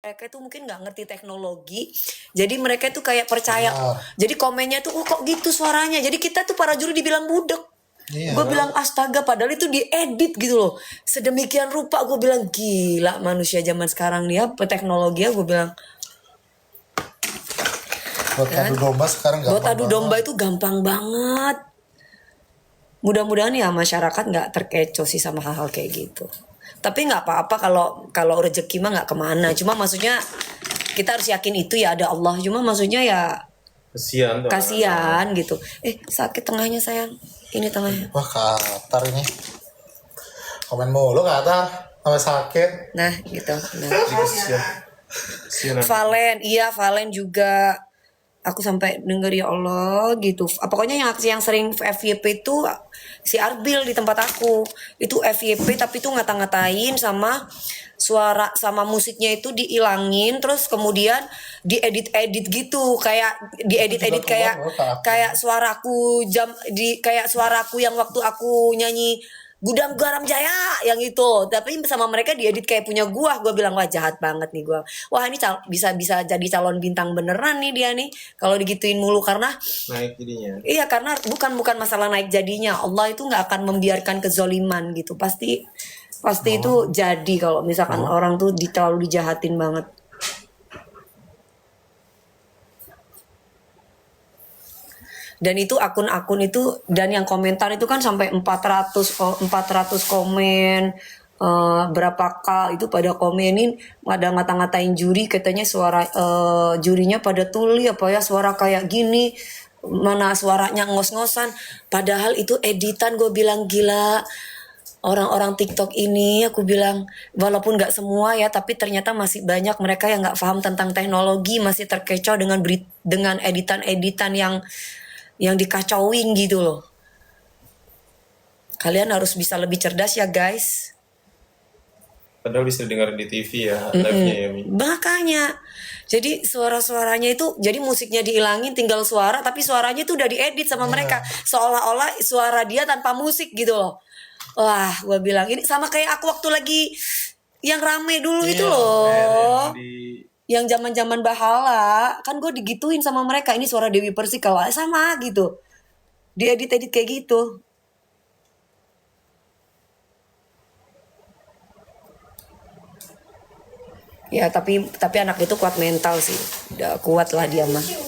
mereka itu mungkin nggak ngerti teknologi, jadi mereka itu kayak percaya. Jadi komennya tuh kok gitu suaranya, jadi kita tuh para juri dibilang budek. Gue bilang astaga, padahal itu diedit gitu loh, sedemikian rupa. Gue bilang gila manusia zaman sekarang nih ya, teknologi ya. Gue bilang buat adu domba sekarang gampang. Buat adu domba itu gampang banget. Mudah-mudahan ya masyarakat nggak terkecoh sih sama hal-hal kayak gitu. Tapi nggak apa-apa kalau rezeki mah nggak kemana. Cuma maksudnya kita harus yakin itu ya ada Allah. Cuma maksudnya ya kasihan gitu. Sakit tengahnya sayang. Ini tengahnya. Wah Qatar ini. Komen mulu Qatar sampai sakit. Nah gitu. Valen, iya Valen juga. Aku sampai denger ya Allah gitu. Pokoknya yang sering FYP itu si Arbil di tempat aku. Itu FYP tapi itu ngata-ngatain sama suara sama musiknya itu diilangin, terus kemudian diedit-edit gitu, kayak diedit-edit kayak suaraku kayak suaraku yang waktu aku nyanyi Gudang Garam Jaya yang itu, tapi sama mereka diedit kayak punya gua bilang wah jahat banget nih gua. Wah ini bisa jadi calon bintang beneran nih dia nih kalau digituin mulu, karena naik jadinya. Iya, karena bukan masalah naik jadinya. Allah itu nggak akan membiarkan kezoliman gitu. Pasti itu jadi kalau misalkan orang tuh terlalu dijahatin banget. Dan itu akun-akun itu, dan yang komentar itu kan sampai 400 komen, berapa kali itu pada komenin, ada ngata-ngatain juri, katanya suara jurinya pada tuli apa ya, suara kayak gini, mana suaranya ngos-ngosan, padahal itu editan. Gue bilang gila orang-orang TikTok ini, aku bilang walaupun nggak semua ya, tapi ternyata masih banyak mereka yang nggak paham tentang teknologi, masih terkecoh dengan editan-editan yang dikacauin gitu loh. Kalian harus bisa lebih cerdas ya guys. Padahal bisa dengerin di TV ya, live-nya ya Mi. Makanya jadi suara-suaranya itu, jadi musiknya dihilangin, tinggal suara, tapi suaranya itu udah diedit sama mereka, seolah-olah suara dia tanpa musik gitu loh. Wah, gue bilang ini sama kayak aku waktu lagi yang rame dulu itu loh, yang zaman-zaman Bahala, kan gue digituin sama mereka, ini suara Dewi Persik kalau sama gitu, diedit-edit kayak gitu. Ya tapi anak itu kuat mental sih, udah kuat lah dia mah.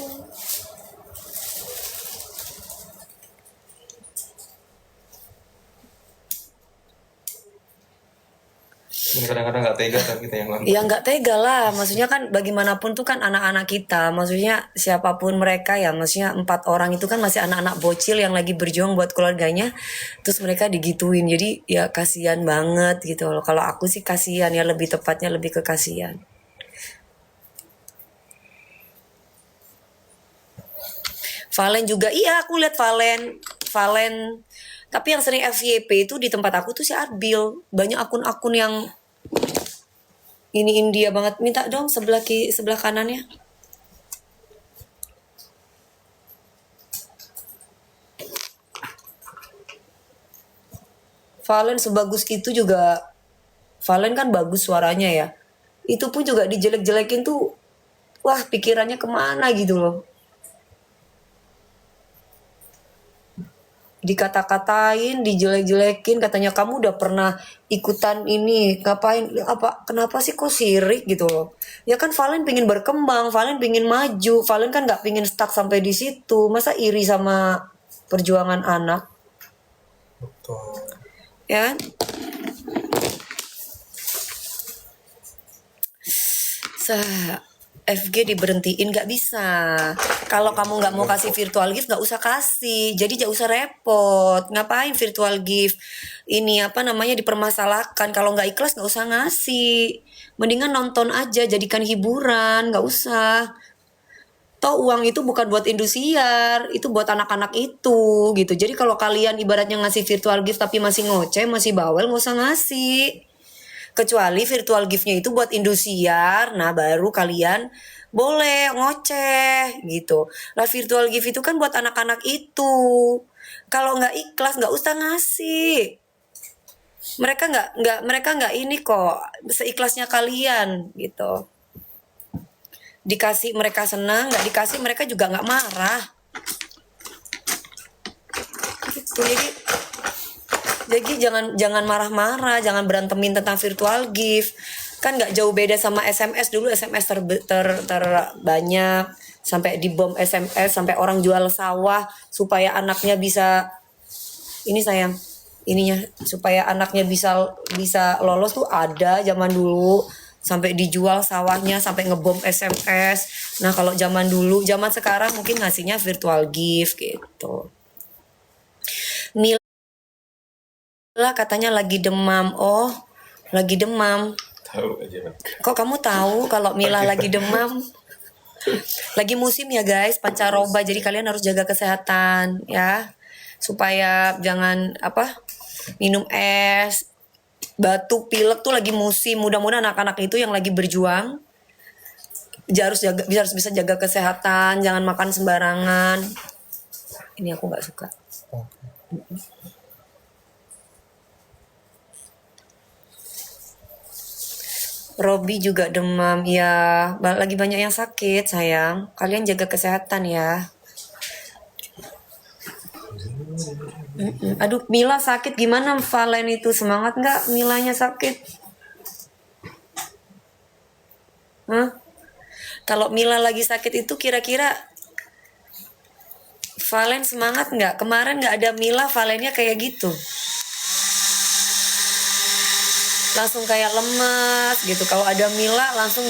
Kadang-kadang nggak tega kan kita yang nonton. Ya nggak tega lah, maksudnya kan bagaimanapun tuh kan anak-anak kita, maksudnya siapapun mereka ya, maksudnya 4 orang itu kan masih anak-anak bocil yang lagi berjuang buat keluarganya, terus mereka digituin, jadi ya kasihan banget gitu loh. Kalau aku sih kasihan ya, lebih tepatnya lebih ke kasihan. Valen juga, iya aku lihat Valen, tapi yang sering FYP itu di tempat aku tuh si Arbil, banyak akun-akun yang ini India banget. Minta dong sebelah kanannya. Valen sebagus itu juga, Valen kan bagus suaranya ya, itu pun juga dijelek-jelekin tuh, wah pikirannya kemana gitu loh. Dikata-katain, dijelek-jelekin, katanya kamu udah pernah ikutan ini, ngapain, kenapa sih kok sirik gitu loh. Ya kan Valen pingin berkembang, Valen pingin maju, Valen kan gak pingin stuck sampai di situ. Masa iri sama perjuangan anak? Betul. Ya. FG diberhentiin gak bisa. Kalau kamu gak mau kasih virtual gift gak usah kasih. Jadi gak usah repot. Ngapain virtual gift ini dipermasalahkan. Kalau gak ikhlas gak usah ngasih. Mendingan nonton aja, jadikan hiburan, gak usah. Toh uang itu bukan buat Indosiar, itu buat anak-anak itu gitu. Jadi kalau kalian ibaratnya ngasih virtual gift tapi masih ngoceh, masih bawel, gak usah ngasih. Kecuali virtual giftnya itu buat Indosiar, nah baru kalian boleh ngoceh gitu. Lah virtual gift itu kan buat anak-anak itu. Kalau nggak ikhlas nggak usah ngasih. Mereka nggak ini kok, seikhlasnya kalian gitu. Dikasih mereka senang, nggak dikasih mereka juga nggak marah. Gitu. Jadi jangan marah-marah, jangan berantemin tentang virtual gift. Kan nggak jauh beda sama SMS. Dulu SMS terbanyak, sampai dibom SMS, sampai orang jual sawah supaya anaknya bisa ini sayang, ininya supaya anaknya bisa lolos tuh ada zaman dulu, sampai dijual sawahnya, sampai ngebom SMS. Nah, kalau zaman dulu, zaman sekarang mungkin ngasihnya virtual gift gitu. Mila katanya lagi demam. Oh, lagi demam. Tahu aja. Kok kamu tahu kalau Mila lagi demam? Lagi musim ya guys, pancaroba. Jadi kalian harus jaga kesehatan ya. Supaya jangan minum es, batuk, pilek tuh lagi musim. Mudah-mudahan anak-anak itu yang lagi berjuang harus bisa jaga kesehatan, jangan makan sembarangan. Ini aku nggak suka. Robi juga demam ya, lagi banyak yang sakit sayang. Kalian jaga kesehatan ya. Aduh, Mila sakit gimana Valen itu? Semangat nggak Milanya sakit? Hah? Kalau Mila lagi sakit itu kira-kira Valen semangat nggak? Kemarin nggak ada Mila, Valennya kayak gitu. Langsung kayak lemas gitu. Kalau ada Mila langsung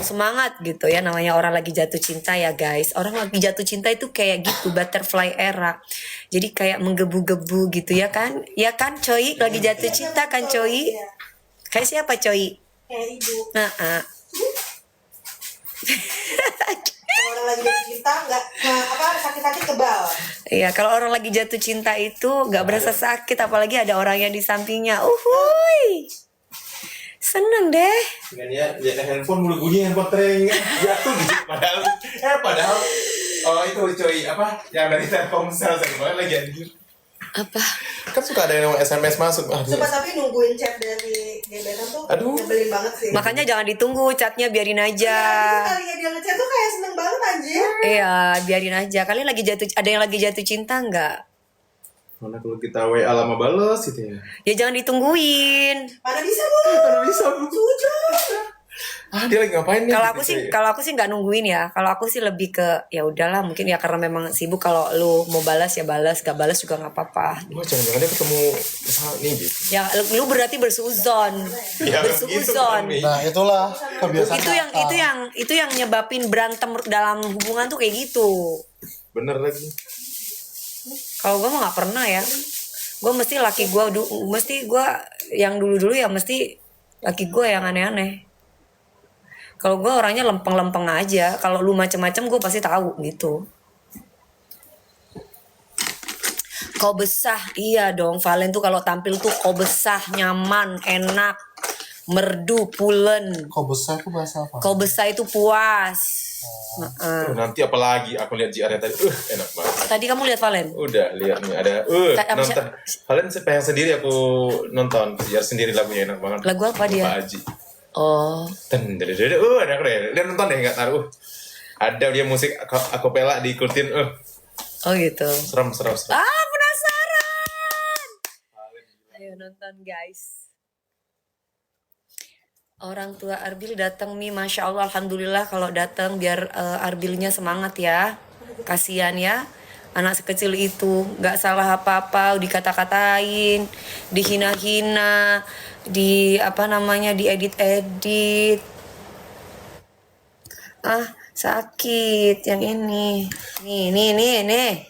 semangat gitu ya. Namanya orang lagi jatuh cinta ya guys. Orang lagi jatuh cinta itu kayak gitu, butterfly era. Jadi kayak menggebu-gebu gitu ya kan. Ya kan Coy, lagi jatuh cinta kan Coy. Kayak siapa Coy? Kayak ibu. Nah, Kalau orang lagi jatuh cinta nggak sakit-sakit kebal. iya, kalau orang lagi jatuh cinta itu nggak berasa sakit, apalagi ada orang yang di sampingnya. Uhuy. Seneng deh. Dengan ya handphone mulai bunyi, handphone tering jatuh gitu. Padahal itu coy yang dari Telkomsel saya lagi anjir. Apa? Kan suka ada yang SMS masuk. Sumpah, tapi nungguin chat dari gebetan tuh nyebelin banget sih. Makanya jangan ditunggu chatnya, biarin aja. Kalinya dia ngechat tuh kayak seneng banget anjir. Iya, biarin aja. Kalian ada yang lagi jatuh cinta nggak? Mana kalau kita WA lama bales gitu ya. Ya jangan ditungguin. Mana bisa bu? Mana bisa bu? Jujur. Dia lagi ngapain nih? Kalau aku sih nggak nungguin ya. Kalau aku sih lebih ke ya udahlah, mungkin ya karena memang sibuk. Kalau lu mau balas ya balas, gak balas juga nggak apa-apa. Wah, jangan-jangan dia ketemu nih gitu. Ya lu berarti bersuzon. Ya, Bersuzon. gitu, Nah, itulah kebiasaan. Itu yang nyebabin berantem dalam hubungan tuh kayak gitu. Bener lagi. Kalau gue mah nggak pernah ya. Gue mesti laki gue yang dulu ya mesti laki gue yang aneh-aneh. Kalau gue orangnya lempeng-lempeng aja. Kalau lu macem-macem gue pasti tahu gitu. Kau besah, iya dong. Valen tuh kalau tampil tuh kau besah, nyaman, enak, merdu, pulen. Kau besar itu bahasa apa? Kau besah itu puas. Nanti apalagi aku lihat JR tadi, enak banget. Tadi kamu lihat Valen? Udah lihat nih ada, nonton. Valen yang sendiri aku nonton, JR sendiri lagunya enak banget. Lagu apa dia? Pak Haji. Oh. Ada keren. Dia nonton deh nggak taruh. Ada dia musik akapela diikutin. Oh gitu. Serem. Penasaran. Ayo nonton guys. Orang tua Arbil datang nih, masya Allah, alhamdulillah kalau datang biar Arbilnya semangat ya. Kasihan ya, anak sekecil itu nggak salah apa-apa, dikata-katain, dihina-hina, diedit-edit. Sakit yang ini. Nih.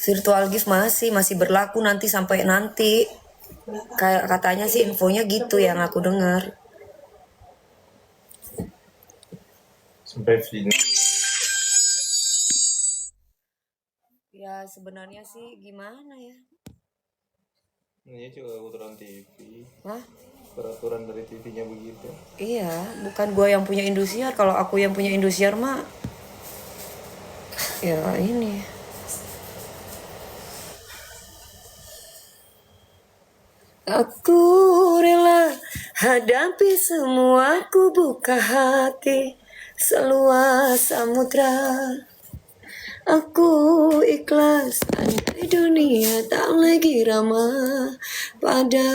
Virtual gift masih berlaku sampai nanti. Kayak katanya sih infonya gitu yang aku dengar. Sampai final. Ya sebenarnya sih gimana ya? Ini juga peraturan TV. Hah? Peraturan dari TV-nya begitu. Iya, bukan gua yang punya Indosiar. Kalau aku yang punya Indosiar mah ya ini. Aku rela hadapi semua, ku buka hati seluas samudra. Aku ikhlas andai dunia tak lagi ramah pada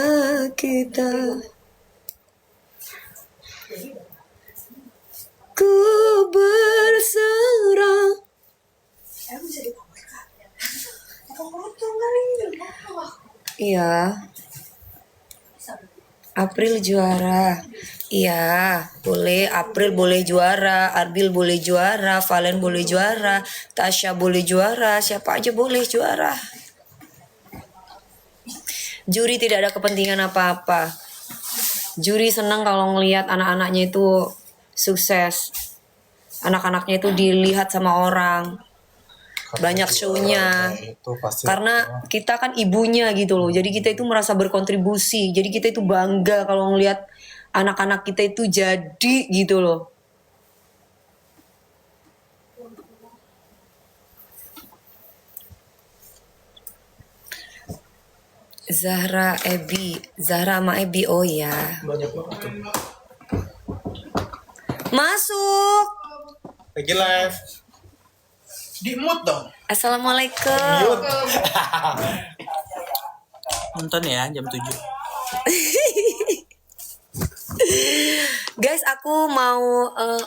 kita. Ku berserah. Bisa ditambah Kak. Apa potong kali? Iya. April juara. Iya, boleh. April boleh juara, Arbil boleh juara, Valen boleh juara, Tasya boleh juara, siapa aja boleh juara. Juri tidak ada kepentingan apa-apa. Juri senang kalau ngelihat anak-anaknya itu sukses. Anak-anaknya itu dilihat sama orang. Banyak show-nya. Itu pasti. Karena kita kan ibunya gitu loh. Jadi kita itu merasa berkontribusi. Jadi kita itu bangga kalau ngelihat anak-anak kita itu jadi gitu loh. Zahra sama Ebi, oh ya. Banyak banget tuh. Masuk. Lagi live. Di mute dong. Assalamualaikum. Nonton ya jam 7. Guys, aku mau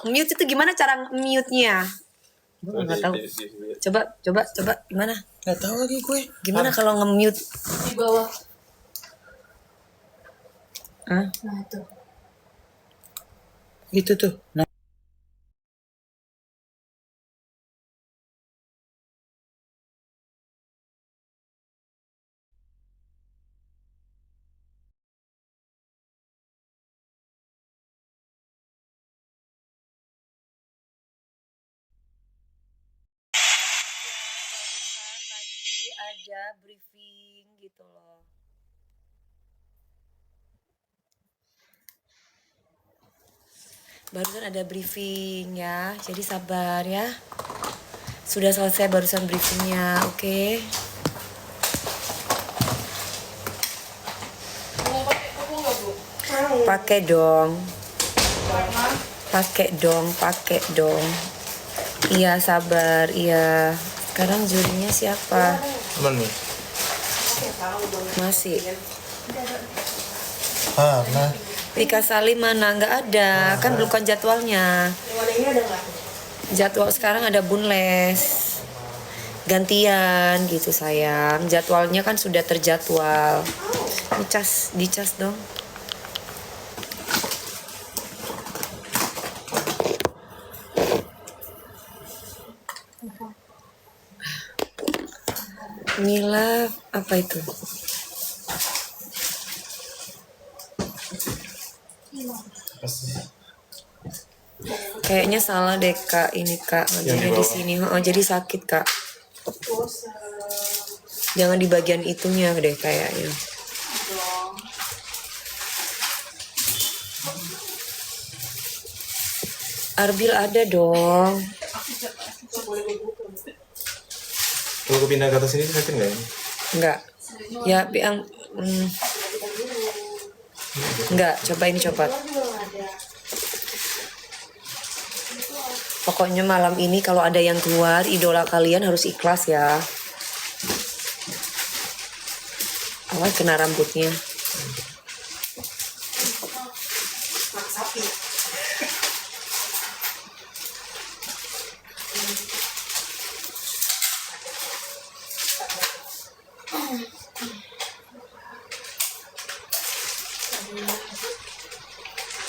mute itu gimana cara mute-nya? Gue nggak tahu. Coba gimana? Gak tahu lagi gue. Gimana kalau nge-mute? Di bawah. Hah? Nah itu. Gitu tuh. Nah, Barusan lagi ada briefing gitu loh. Barusan ada briefing ya, jadi sabar ya. Sudah selesai barusan briefingnya, oke? Mau pakai buku nggak Bu? Pakai dong, pakai dong. Iya sabar, iya. Sekarang jurinya siapa? Aman nih. Masih. Nah. Rika Salim mana? Nggak ada, kan bukan jadwalnya. Yang ini ada nggak? Jadwal sekarang ada bunles. Gantian gitu sayang. Jadwalnya kan sudah terjadwal. Dicas dong. Mila apa itu? Kayaknya salah deh kak ini kak ngajarnya di sini. Oh, jadi sakit kak. Jangan di bagian itunya deh kayaknya. Arbil ada dong. Kalau gue pindah ke atas ini sakit nggak ya? Enggak. Ya yang enggak, coba. Pokoknya malam ini kalau ada yang keluar, idola kalian harus ikhlas ya. Awas kena rambutnya.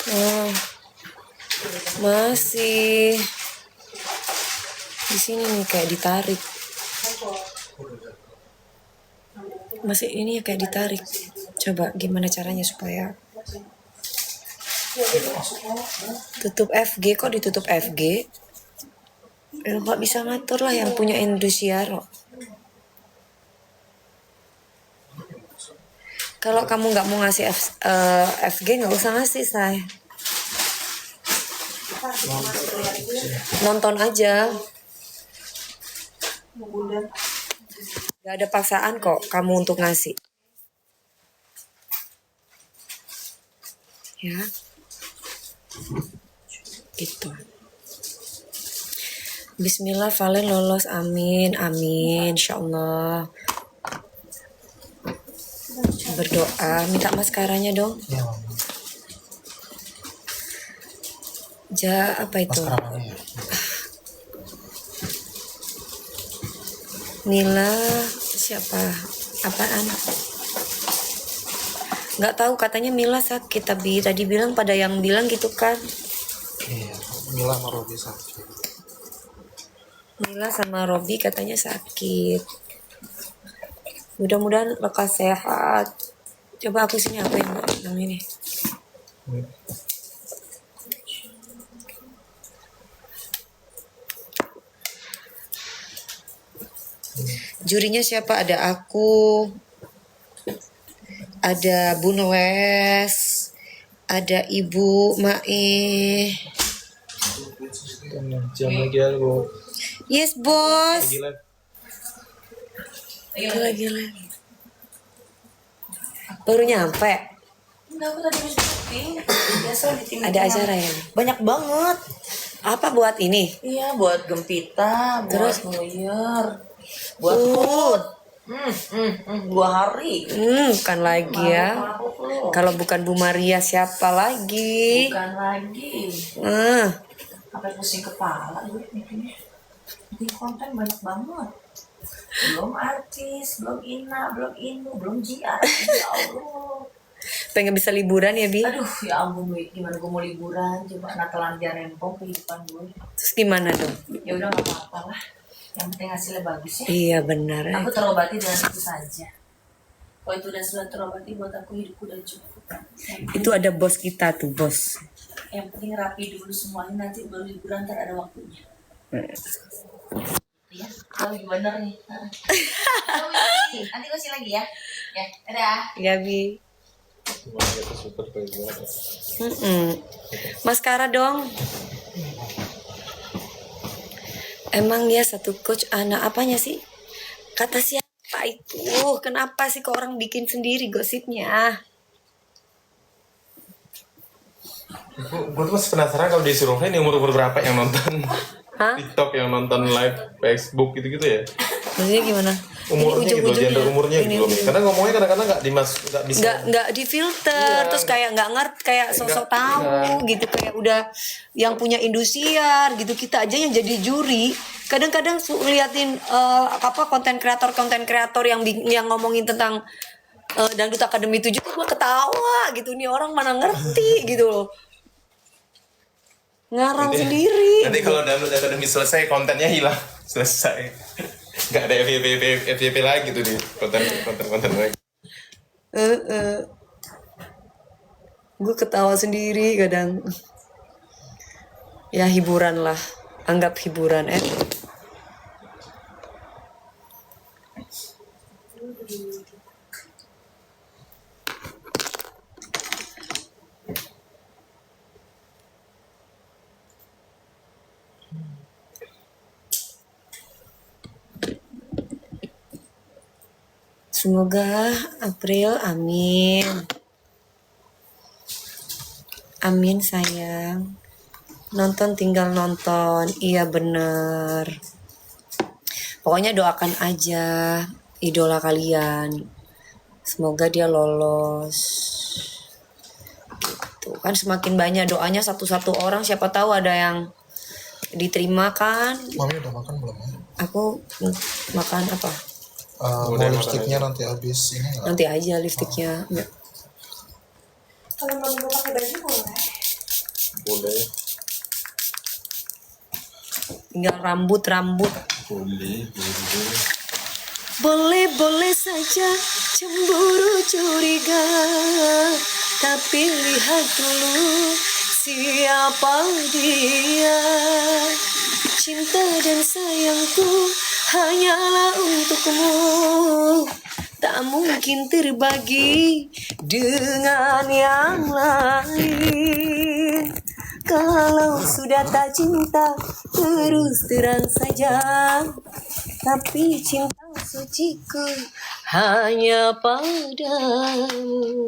Oh, masih di sini nih kayak ditarik. Masih ini ya kayak ditarik. Coba gimana caranya supaya tutup FG, kok ditutup FG? Nggak bisa ngatur lah yang punya Indosiar. Kalau kamu nggak mau ngasih FG nggak usah ngasih saya. Nonton aja. Gak ada paksaan kok kamu untuk ngasih. Ya. Gitu. Bismillah, Valen lolos, amin, amin, insyaallah. Berdoa, minta maskaranya dong. Iya, Mama. Apa itu? Maskara mana ya? Mila, siapa? Apaan? Nggak tahu, katanya Mila sakit, tapi tadi bilang pada yang bilang gitu kan. Iya, Mila sama Robi sakit. Mila sama Robi katanya sakit. Mudah-mudahan lekas sehat. Coba aku sini apa yang ini. Jurinya siapa? Ada aku, ada Bu Noes, ada Ibu Mae. Jam lagi aku. Yes, bos. Gila. Gila. Baru nyampe. Enggak, aku tadi habis syuting. Biasa di tim. Ada acara ya? Banyak banget. Apa buat ini? Iya, buat Gempita, Terus? buat New Year, buat food. 2 hari. Bukan lagi ya. Mabuk lu. Kalau bukan Bu Maria siapa lagi? Bukan lagi. Sampai pusing kepala gue bikinnya. Bikin konten banyak banget. Belum artis, belum Ina, belum Inu, belum Jiar. Ya Allah. Pengen bisa liburan ya, Bi? Aduh, ya ampun, Wi. Gimana gue mau liburan? Coba Natalan dia rempong kehidupan gue. Terus gimana dong? Ya udah, gak apa-apa lah. Yang penting hasilnya bagus ya. Iya benar. Aku terobati dengan itu saja. Kalau itu udah sudah terobati, buat aku hidupku udah cukup. Itu ada bos kita tuh, bos. Yang penting rapi dulu semuanya, nanti baru liburan, ntar ada waktunya. Ya, kalau bener nih. Nanti gue sih lagi ya. Ya, dadah. Ya, Bi. Maskara dong. Emang ya satu coach anak apanya sih? Kata siapa itu? Kenapa sih kok orang bikin sendiri gosipnya? Gue tuh masih penasaran kalau disuruh ini umur berapa yang nonton Hah? TikTok, yang nonton live Facebook gitu-gitu ya. Maksudnya gimana? Umurnya Ini gitu, gender umurnya ini, gitu loh. Karena ngomongnya kadang-kadang nggak bisa. nggak difilter, Iya. terus kayak nggak ngerti, kayak sosok tahu gitu, kayak udah yang punya Indosiar gitu, kita aja yang jadi juri. Kadang-kadang liatin konten kreator yang ngomongin tentang Dangdut Akademi 7 tuh gue ketawa gitu, nih orang mana ngerti gitu loh. Ngarang sendiri. Nanti kalau Dangdut Akademi selesai, kontennya hilang. Selesai. Nggak ada FYP lagi tuh di konten lagi. Gue ketawa sendiri kadang. Ya hiburan lah, anggap hiburan. Semoga April, amin. Amin sayang. Nonton tinggal nonton, iya bener. Pokoknya doakan aja idola kalian. Semoga dia lolos. Gitu. Kan semakin banyak doanya satu-satu orang, siapa tahu ada yang diterima kan. Mami udah makan belum ya? Aku makan apa? Mau Udah lipstiknya makan nanti habis ini nggak? Nanti aja lipstiknya. Kalau mau pakai baju boleh. Boleh. Tinggal rambut. Boleh saja cemburu curiga, tapi lihat dulu siapa dia. Cinta dan sayangku hanyalah untukmu, tak mungkin terbagi dengan yang lain. Kalau sudah tak cinta, terus terang saja. Tapi cinta suciku hanya padamu.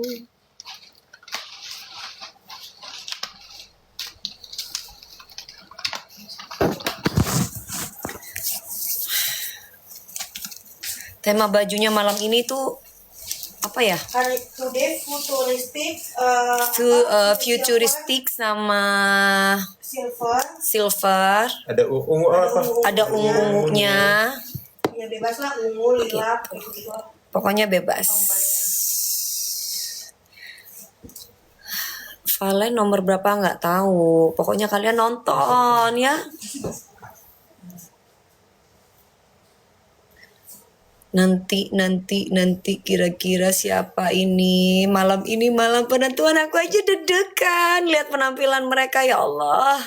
Tema bajunya malam ini tuh apa ya? Hari today futuristic, Futuristik sama silver. Ada ungu apa? Ada ungu-ungunya. Ya bebas lah, ungu, lilak, gitu. Pokoknya bebas. Valen nomor berapa nggak tahu. Pokoknya kalian nonton ya. Nanti kira-kira siapa ini malam penentuan, aku aja deg-degan lihat penampilan mereka, ya Allah.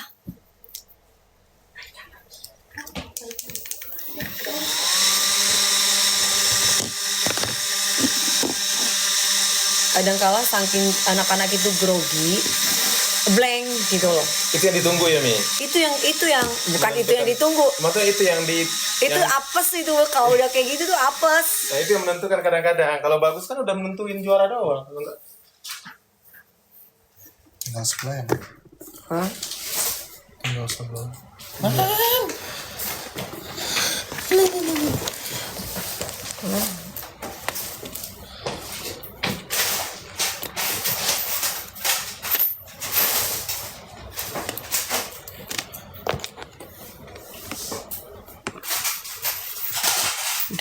Kadangkala saking anak-anak itu grogi, blank gitu loh. Itu yang ditunggu ya Mi? Itu yang bukan itu yang ditunggu. Maksudnya itu yang di Itu yang, apes itu, kalau udah kayak gitu tuh apes. nah itu yang menentukan kadang-kadang. Kalau bagus kan udah menentuin juara doang. Kalau enggak, Tinggal sebelah ya. Hah? Tinggal sebelah.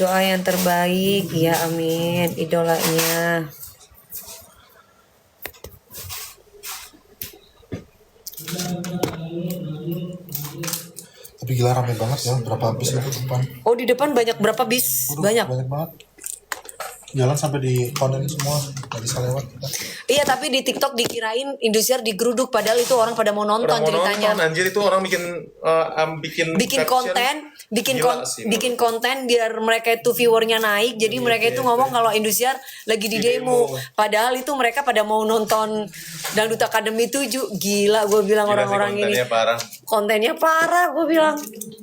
Doa yang terbaik, ya amin, idolanya. Tapi gila rame banget ya, berapa bis itu depan. Oh, di depan berapa bis? Waduh, Banyak. banyak banget. Jalan sampai di konen semua, nggak bisa lewat. Iya, tapi di TikTok dikirain Indosiar digeruduk, padahal itu orang pada mau nonton orang mau ceritanya. nonton, anjir itu orang bikin caption. Gila sih, bikin konten biar mereka itu viewernya naik. Jadi mereka itu ngomong kalau Indosiar lagi di demo. Padahal itu mereka pada mau nonton Dangdut Academy 7. Gila, gue bilang Gila sih, orang-orang ini. kontennya parah. Kontennya parah, gue bilang.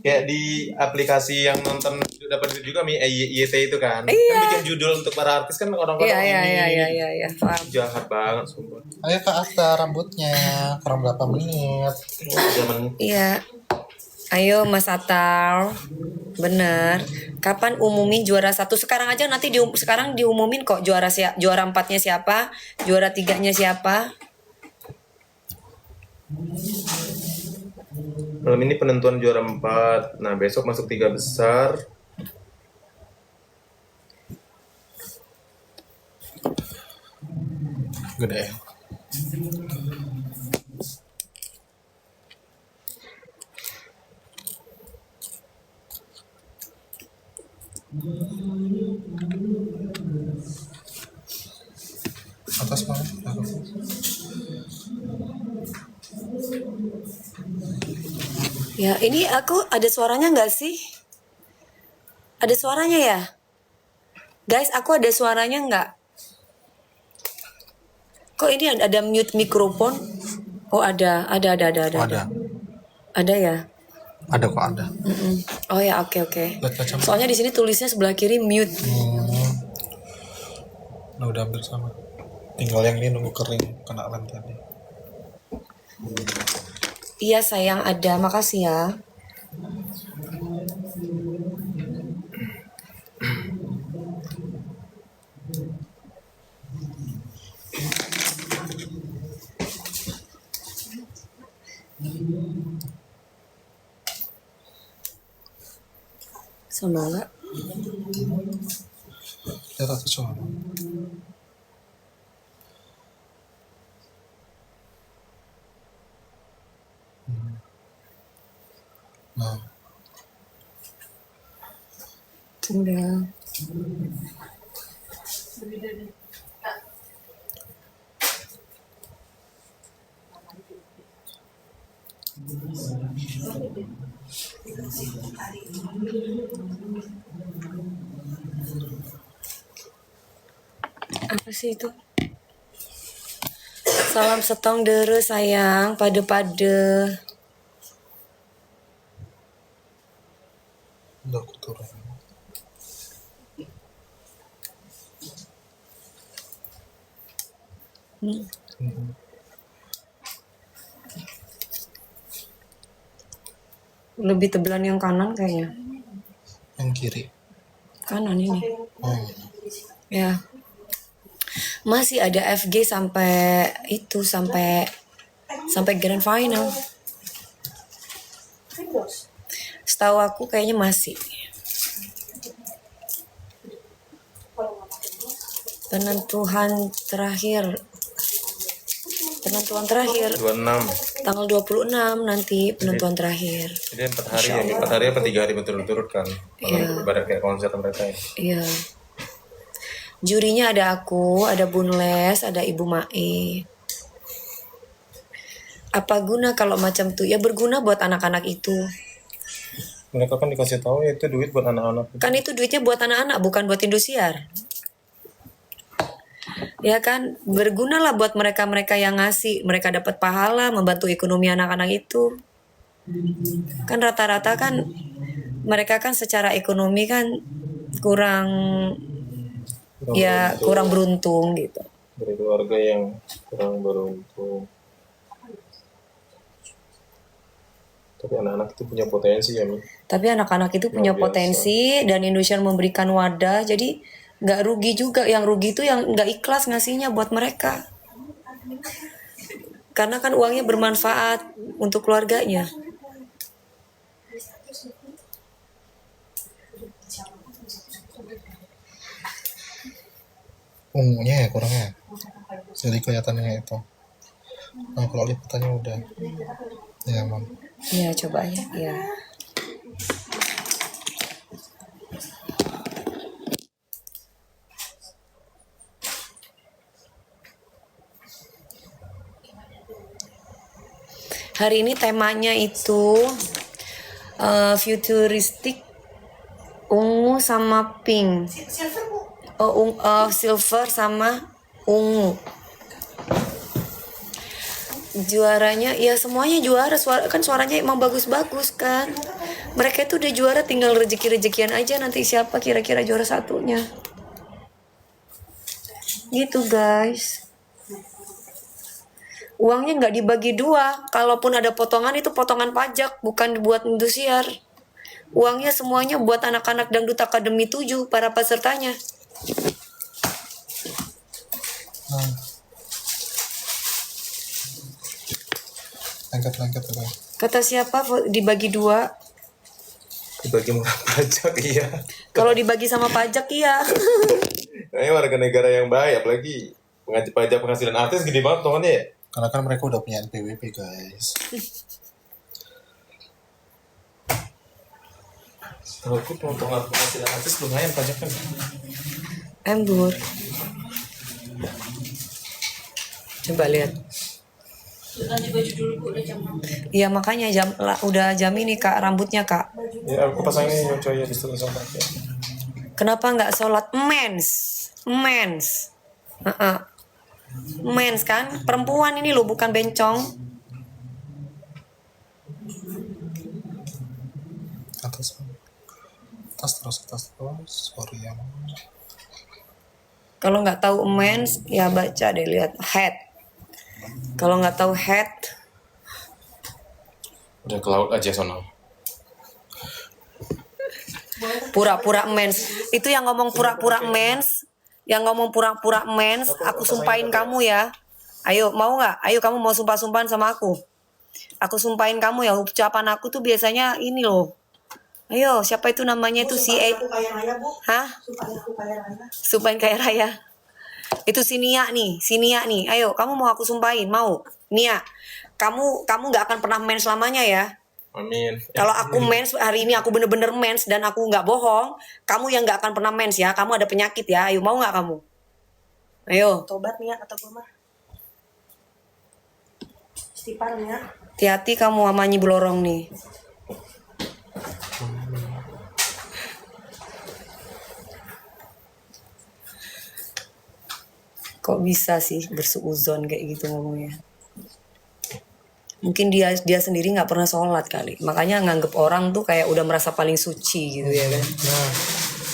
Kayak di aplikasi yang nonton dapat duit juga Mi, YT itu kan. Iya. Kan bikin judul untuk para artis kan orang-orang Iya. Paham. jahat banget sumpah. Ayo Kak Asta, rambutnya kurang berapa menit? Zaman Iya. Ayo Mas Atal. Bener. Kapan umumin juara 1? Sekarang aja, nanti sekarang diumumin kok juara 4-nya siapa, juara 3-nya siapa. malam ini penentuan juara 4. Nah, besok masuk 3 besar. Gede. Atas mana? Ya, ini aku ada suaranya nggak sih? Ada suaranya ya? Guys, aku ada suaranya nggak? Kok ini ada mute mikrofon? Oh, ada. Ada. Ada ya? Ada kok ada. Oh ya, oke. Lihat kacamata. Soalnya di sini tulisnya sebelah kiri mute. Nah, udah hampir sama. Tinggal yang ini nunggu kering kena lem tadi. Iya sayang, ada. Makasih ya. Sama nggak? Lihat atas coba. Nah, Udah. Apa sih itu? Salam setong dere sayang, pade-pade. udah aku turun. Lebih tebelan yang kanan kayaknya. Yang kiri. kanan ini. Oh, iya. Ya. Masih ada FG sampai grand final. Setahu aku kayaknya masih. Penentuan terakhir 26. tanggal 26 nanti penentuan terakhir. Jadi 4 hari ya, 4 hari apa 3 hari berturut-turut kan? Iya. Ibarat kayak konser mereka ya. Iya. Jurinya ada aku, ada Bunles, ada Ibu Mae. Apa guna kalau macam tuh? Ya berguna buat anak-anak itu. Mereka kan dikasih tahu ya itu duit buat anak-anak. Kan itu duitnya buat anak-anak, bukan buat Indosiar. Ya kan, bergunalah buat mereka-mereka yang ngasih. Mereka dapat pahala, membantu ekonomi anak-anak itu. Kan rata-rata kan mereka kan secara ekonomi kan kurang beruntung gitu. Dari keluarga yang kurang beruntung. Tapi anak-anak itu punya potensi ya, Mi. Tapi anak-anak itu punya Luar biasa. potensi dan Indosiar memberikan wadah, jadi nggak rugi juga. Yang rugi itu yang nggak ikhlas ngasihnya buat mereka. Karena kan uangnya bermanfaat untuk keluarganya. Ungunya ya kurangnya. Jadi kelihatannya itu. Nah, kalau lipatannya udah. Ya, Mam. Iya, coba ya. Iya. Hari ini temanya itu futuristik, ungu sama pink. Silver sama ungu. Juaranya ya semuanya juara, suaranya emang bagus-bagus kan. Mereka itu udah juara, tinggal rezeki-rezekian aja nanti siapa kira-kira juara satunya. Gitu guys. Uangnya nggak dibagi dua, kalaupun ada potongan itu potongan pajak, bukan buat Indosiar. Uangnya semuanya buat anak-anak Dangdut Akademi 7, para pesertanya. Lengket itu. Kata siapa dibagi dua? Dibagi murah pajak, iya. Kalau dibagi sama pajak iya. Ini warga negara yang baik, apalagi pajak penghasilan artis gede banget potongannya ya. Karena kan mereka udah punya NPWP, guys. Kalau aku potongan penghasilan artis lumayan pajaknya. Embur. Coba lihat. Ganti baju dulu Bu, udah jam 6. Iya makanya udah jam ini Kak, rambutnya Kak. Ya aku pasang ini yang coy ya di situ sama ya. Kenapa nggak sholat mens? Mens kan, perempuan ini loh, bukan bencong. Atas terus. Sorry ya, Mam. Kalau nggak tahu mens, ya baca deh, lihat head. Kalau nggak tahu head, Udah ke laut aja sono. pura-pura mens. Itu yang ngomong pura-pura mens, aku sumpahin kamu ya. Ayo, mau nggak? Ayo kamu mau sumpah-sumpahan sama aku. Aku sumpahin kamu ya, ucapan aku tuh biasanya ini loh. Ayo, siapa itu namanya itu si A? Hah? Sumpahin kaya raya. Itu si Nia nih. Ayo, kamu mau aku sumpahin, mau? Nia, kamu nggak akan pernah mens selamanya ya. Amin. Kalau aku mens hari ini, aku bener-bener mens dan aku nggak bohong, kamu yang nggak akan pernah mens ya. Kamu ada penyakit ya. Ayo, mau nggak kamu? Ayo. Tobat nih ya kata gue mah. Istighfar nih ya. Hati-hati kamu sama Nyi Blorong nih. Kok bisa sih bersuuzon kayak gitu ngomongnya? Mungkin dia sendiri nggak pernah sholat kali, makanya nganggep orang tuh kayak udah merasa paling suci gitu ya kan?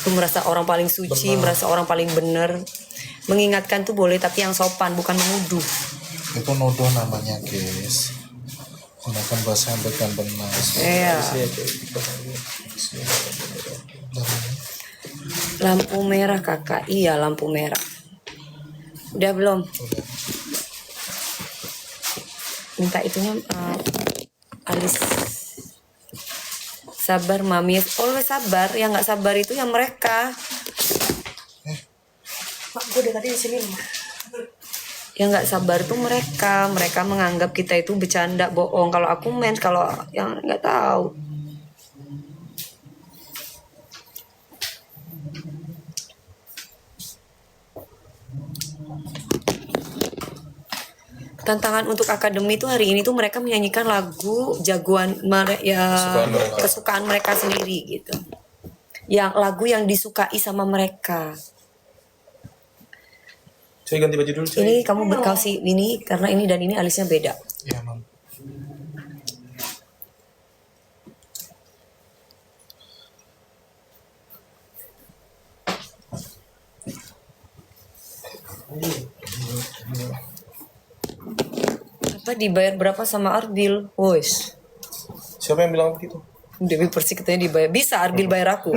Tuh merasa orang paling suci, merasa orang paling bener. Mengingatkan tuh boleh, tapi yang sopan, bukan menuduh. Itu nodo namanya, guys. Gunakan bahasa yang baik dan benar. Iya. Dan Lampu merah kakak, iya lampu merah. Udah belum? Udah. Minta itunya alis. Sabar mami, always sabar. Yang nggak sabar itu yang mereka. Mak, gue dari tadi di sini loh. Yang nggak sabar tuh mereka menganggap kita itu bercanda, bohong. Kalau aku mens, kalau yang nggak tahu. Tantangan untuk akademi itu hari ini tuh mereka menyanyikan lagu jagoan kesukaan mereka sendiri gitu. Yang lagu yang disukai sama mereka. Coy ganti baju dulu, coy. Ini kamu kasih ini karena ini dan ini alisnya beda. Iya, Mam. Apa dibayar berapa sama Arbil? Wos. Siapa yang bilang begitu? Dewi Persik katanya dibayar. Bisa Arbil bayar aku.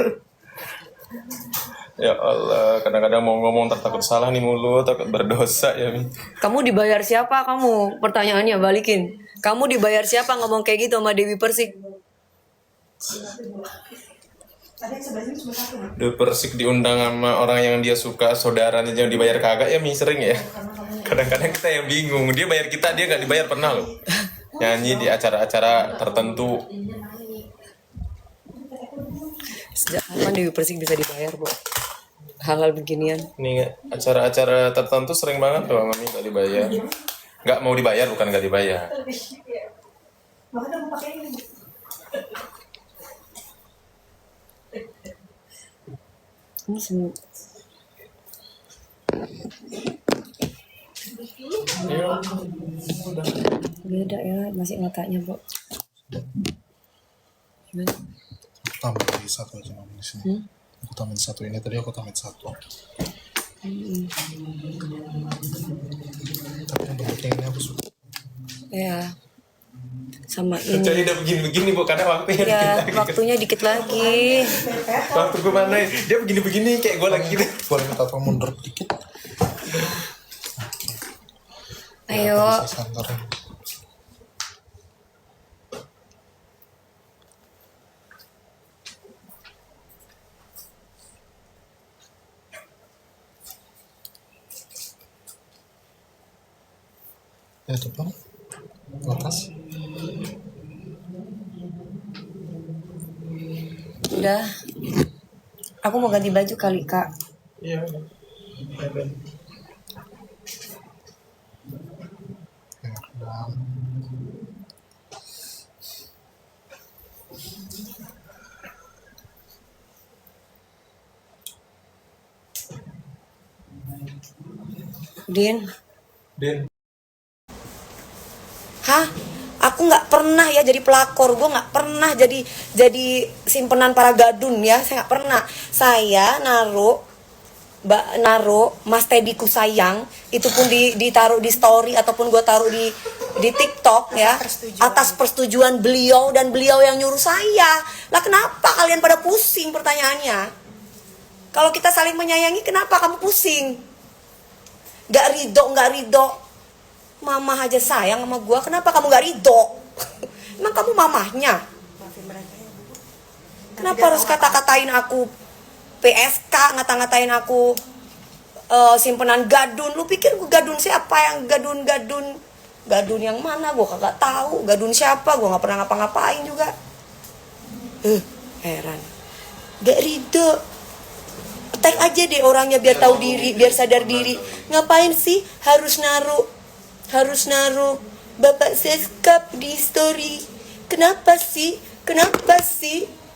Ya Allah, kadang-kadang mau ngomong takut salah nih mulut, takut berdosa ya Mi. Kamu dibayar siapa kamu? Pertanyaannya balikin. Kamu dibayar siapa ngomong kayak gitu sama Dewi Persik? Dewi Persik diundang sama orang yang dia suka, saudaranya yang dibayar kagak ya Mi, sering ya. Kadang-kadang kita yang bingung, dia bayar kita, dia nggak dibayar pernah loh. Nyanyi di acara-acara tertentu. Sejak kapan Dewi Persik bisa dibayar, Bu? Hal-hal beginian. Nih acara-acara tertentu sering banget tuh Mami nggak dibayar. Nggak mau dibayar, bukan nggak dibayar. Ini semua. Beda ya, masih matanya, Bu. Gimana? Aku tambah lagi satu aja, Mam, di sini. Aku tambahin satu ini, tadi aku tambahin satu. Tapi yang bentuknya ini aku suka. Ya. Sama Jadi ini. udah begini-begini Bu, karena waktunya dikit Ya, lagi. waktunya dikit lagi. Waktu gue mana, dia begini-begini kayak gue lagi gitu. Boleh minta tolong mundur dikit? Ayo. Aku bisa santarin. Ya depan, atas. Udah. Aku mau ganti baju kali, Kak. Iya. Ya, udah. Din. Den. Hah? Aku nggak pernah ya jadi pelakor. Gue nggak pernah jadi simpenan para gadun ya. Saya nggak pernah. Saya naruh Mas Teddyku sayang itu pun ditaruh di story ataupun gue taruh di TikTok ya atas persetujuan beliau dan beliau yang nyuruh saya. Lah kenapa kalian pada pusing pertanyaannya? Kalau kita saling menyayangi kenapa kamu pusing? Gak ridho. Mama aja sayang sama gue, kenapa kamu gak ridho? Emang kamu mamahnya? Kenapa harus kata-katain aku PSK, ngata-ngatain aku simpenan gadun? Lu pikir gue gadun siapa? Yang gadun yang mana? Gue kagak tahu. Gadun siapa? Gue gak pernah ngapa-ngapain juga. Heran. Gak ridho. Tag aja deh orangnya biar tahu diri, biar sadar diri. Ngapain sih harus naruh Bapak Seskap di story? Kenapa sih?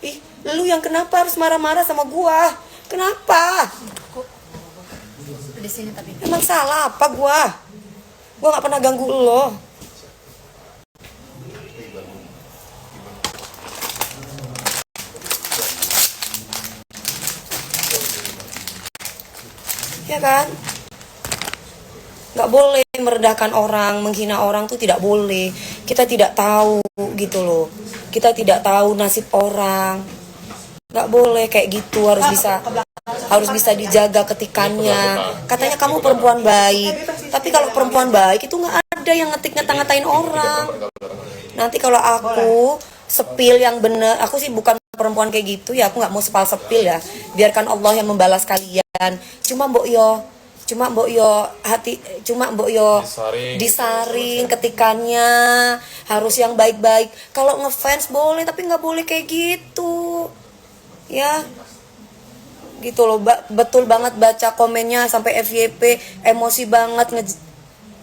Ih, lu yang kenapa harus marah-marah sama gua? Kenapa? Di sini tapi. Emang salah apa gua? Gua nggak pernah ganggu lo. Ya kan? Nggak boleh merendahkan orang, menghina orang tuh tidak boleh. Kita tidak tahu gitu loh. Kita tidak tahu nasib orang. Nggak boleh kayak gitu, harus bisa harus bisa dijaga ketikannya. Katanya kamu perempuan baik, tapi kalau perempuan baik itu nggak ada yang ngata-ngatain orang. Nanti kalau aku sepil yang bener, aku sih bukan perempuan kayak gitu ya, aku nggak mau sepil ya. Biarkan Allah yang membalas kalian. Cuma mbok yo disaring ketikannya, harus yang baik-baik. Kalau ngefans boleh, tapi nggak boleh kayak gitu ya, gitu loh. Betul banget baca komennya sampai FYP, emosi banget,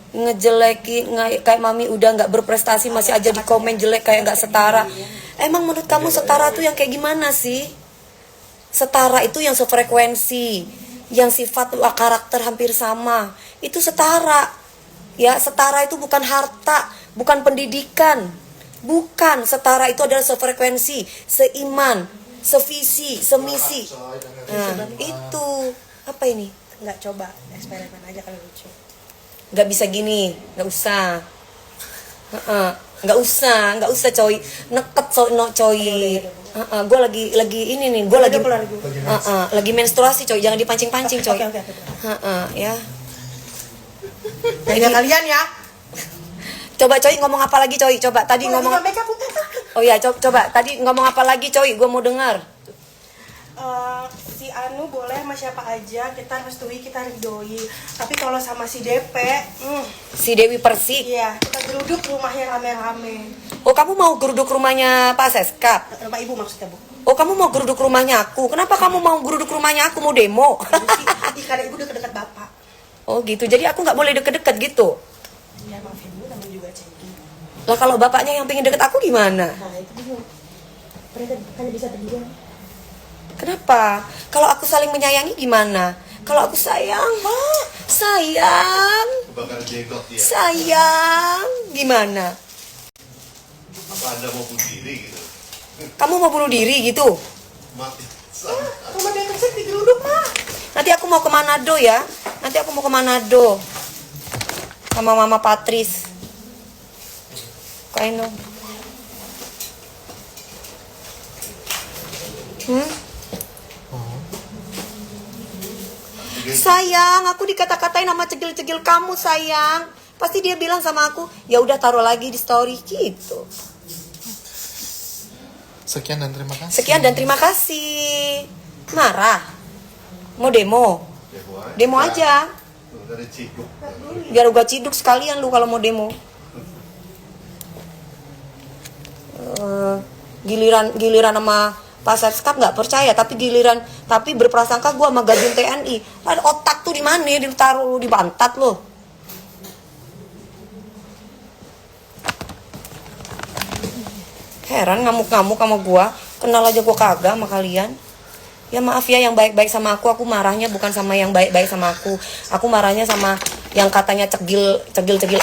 ngejelekin kayak mami udah nggak berprestasi masih aja di komen jelek kayak nggak setara. Emang menurut kamu setara tuh yang kayak gimana sih? Setara itu yang sefrekuensi, yang sifat karakter hampir sama, itu setara. Ya, setara itu bukan harta, bukan pendidikan. Bukan, setara itu adalah sefrekuensi, seiman, sevisi, semisi. Nah, itu apa ini? Nggak, coba eksperimen aja kalau lucu. Nggak bisa gini, nggak usah. Nggak usah coy, neket coy. Gue lagi ini nih, gue lagi menstruasi coy, jangan dipancing-pancing coy. Oke. Ya. Nah, kalian ya. Coba coy ngomong apa lagi coy? Coba tadi ngomong. Oh ya, coba tadi ngomong apa lagi coy? Gue mau dengar. Si Anu boleh sama siapa aja, kita restui, kita ridhoi. Tapi kalau sama si DP, Si Dewi Persik. iya, kita geruduk rumahnya rame-rame. Oh, kamu mau geruduk rumahnya Pak Seskap? Pak Ibu maksudnya, Bu. Oh, kamu mau geruduk rumahnya aku? Kenapa kamu mau geruduk rumahnya aku? Mau demo? Karena Ibu deket-deket Bapak. Oh gitu, jadi aku nggak boleh deket-deket gitu? Ya maafin Bu, namanya juga cengki. Lah kalau bapaknya yang pengen deket aku gimana? Nah, itu bingung. Mereka hanya bisa berdua. Kenapa? Kalau aku saling menyayangi gimana? Kalau aku sayang, Bakar jenggot ya. sayang, gimana? Apa Anda mau bunuh diri gitu? Kamu mau bunuh diri gitu? Mati. Rumah dia kesek digeruduk, Mak. Nanti aku mau ke Manado ya. Nanti aku mau ke Manado sama Mama Patris. Kaino. Sayang, aku dikata-katain sama cegil-cegil kamu sayang. Pasti dia bilang sama aku, ya udah taruh lagi di story gitu. Sekian dan terima kasih. Sekian dan terima kasih. Marah? Mau demo? Demo aja. Dari Ciduk. Biar gua ciduk sekalian lu kalau mau demo. Giliran sama Pak Seskap nggak percaya, tapi berprasangka gua sama Gadun TNI. Ada otak tuh di mana? Ditaruh di pantat lo. Heran ngamuk-ngamuk sama gua. Kenal aja gua kagak sama kalian. Ya maaf ya, yang baik-baik sama aku marahnya bukan sama yang baik-baik sama aku. Aku marahnya sama yang katanya cegil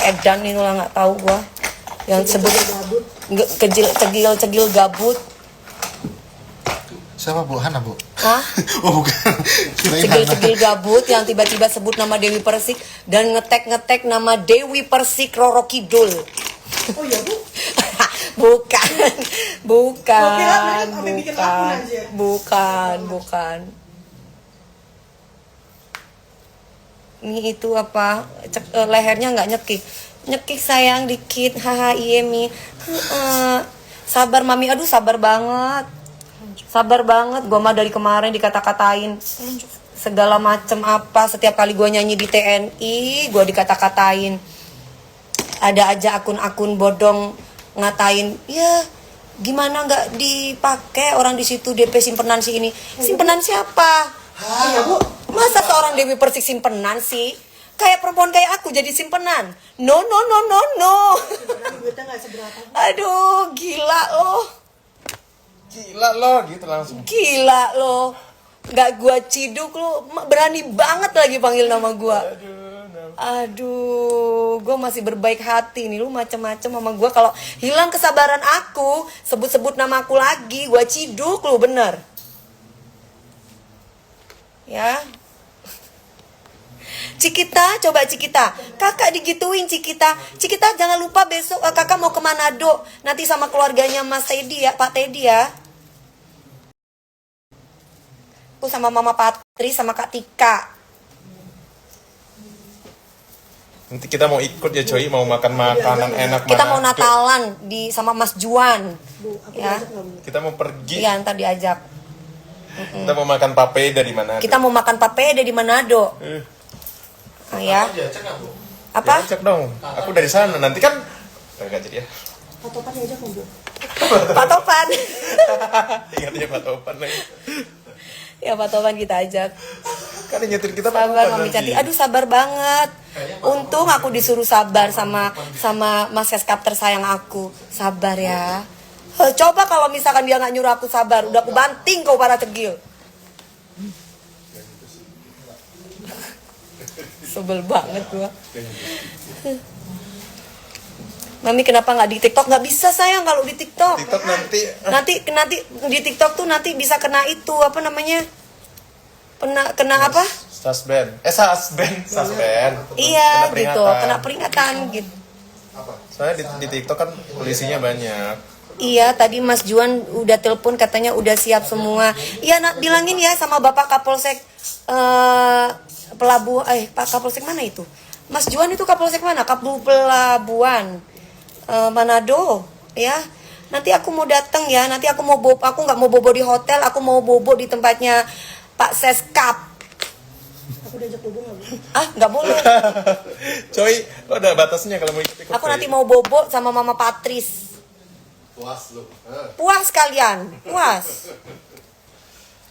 edan itu lah, nggak tahu gua. Yang sebut cegil gabut. Siapa Bu? Hana Bu? Hah? Oh bukan. Kirain Hana. Cegil gabut yang tiba-tiba sebut nama Dewi Persik dan ngetek nama Dewi Persik Roro Kidul. Oh iya, Bu. Bukan. Gua kira mereka sampai bikin akun aja. Bukan. Ini itu apa? Lehernya nggak nyekik sayang dikit. Haha iya mi. Sabar mami, aduh sabar banget. Gue mah dari kemarin dikata-katain segala macem apa. Setiap kali gue nyanyi di TNI gue dikata-katain. Ada aja akun-akun bodong ngatain, ya gimana nggak dipakai orang di situ DP simpenan si ini. Simpenan siapa? Iya, Bu. Masa seorang Dewi Persik simpenan sih? Kayak perempuan kayak aku jadi simpenan? No. Duitnya nggak seberapa. Aduh, gila Gila gitu langsung. Nggak gua ciduk lo, berani banget lagi panggil nama gua. Aduh, gue masih berbaik hati nih. Lu macem-macem sama gue. Kalau hilang kesabaran aku, sebut-sebut nama aku lagi, gue ciduk lu, bener. Ya. Cikita, coba Cikita. Kakak digituin Cikita. Cikita jangan lupa besok kakak mau ke Manado. Nanti sama keluarganya Mas Teddy ya, Pak Teddy ya. aku sama Mama Patri sama Kak Tika. Nanti kita mau ikut ya coy, mau makan makanan enak Kita mana. mau Natalan di sama Mas Juan. Ya. Kita mau pergi. Iya, ntar diajak. Kita mau makan papeda di mana? Kita mau makan papeda di Manado. Ah, ya. Apa? Ajak dong. Aku dari sana. Nanti kan enggak jadi ya. Pak Topan. Ingatnya Pak Topan lagi. Ya Pak Topan kita ajak. Kan yang nyetir kita Pak Sabar Topan Mami nanti. cantik. Aduh sabar banget. Untung aku disuruh sabar sama Mas Seskap tersayang aku. Sabar ya. Coba kalau misalkan dia nggak nyuruh aku sabar, udah aku banting kau para tegil. Sebel banget gua. Mami kenapa nggak di TikTok? Nggak bisa sayang kalau di TikTok. TikTok nanti Nanti di TikTok tuh nanti bisa kena itu apa namanya? Kena apa? suspend. Iya Kena gitu, peringatan. kena peringatan gitu. Soalnya di TikTok kan polisinya banyak. Iya, tadi Mas Juan udah telepon katanya udah siap semua. Iya, nak bilangin ya sama Bapak Kapolsek Pak Kapolsek mana itu? Mas Juan itu Kapolsek mana? Pelabuhan Manado, ya. Nanti aku mau datang ya. Nanti aku nggak mau bobo di hotel, aku mau bobo di tempatnya Pak Seskap. Aku diajak bobo nggak, Bu? Ah, nggak boleh. Coy, lo ada batasnya kalau mau ikut. Aku nanti mau bobo sama Mama Patris. Puas lu. Puas kalian, puas.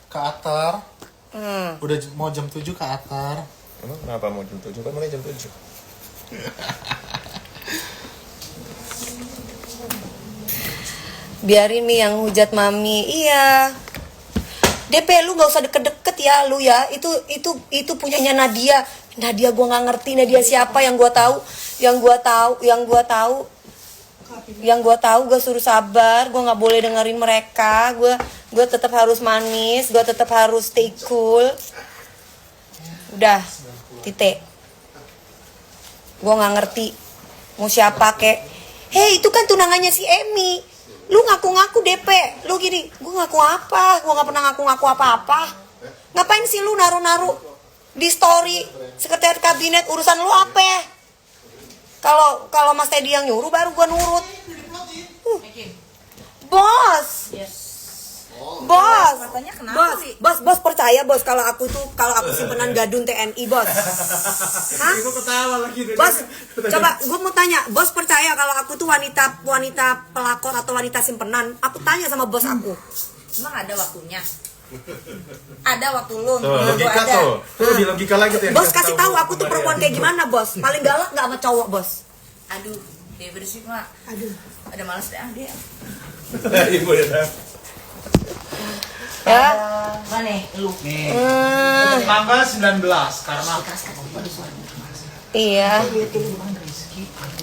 Ke Atar. Hmm. Udah mau jam 7 ke Atar. Emang kenapa mau jam 7? Kan mulai jam 7. Biarin nih yang hujat Mami. Iya. DP lu nggak usah deket-deket ya lu ya. Itu punyanya Nadia. Nadia gua nggak ngerti Nadia siapa. Yang gua tahu gue suruh sabar. Gue nggak boleh dengerin mereka. Gue tetap harus manis. Gue tetap harus stay cool. Udah, titik. Gue nggak ngerti mau siapa kek. Hei, itu kan tunangannya si Emi. Lu ngaku-ngaku DP. Lu gini, gue ngaku apa? Gue nggak pernah ngaku-ngaku apa-apa. Ngapain sih lu naruh-naruh di story sekretariat kabinet? Urusan lu apa? Kalau Mas Teddy yang nyuruh baru gue nurut. Bos. Bos. Bos percaya bos kalau aku simpenan gadun TNI bos. Hah? Bos, coba gue mau tanya, bos percaya kalau aku tuh wanita pelakor atau wanita simpenan? Aku tanya sama bos aku. Emang ada waktunya? Ada waktu lu. Tuh, logika tuh. Tuh di logika lagi tuh. yang Bos dikasih kasih tahu aku tuh perempuan kayak gimana bos? Paling galak nggak sama cowok bos? Aduh, dia bersih mak. Aduh, ada malas deh dia. Ibu ya. Ya. Mana lu? Tanggal 19 karena Iya.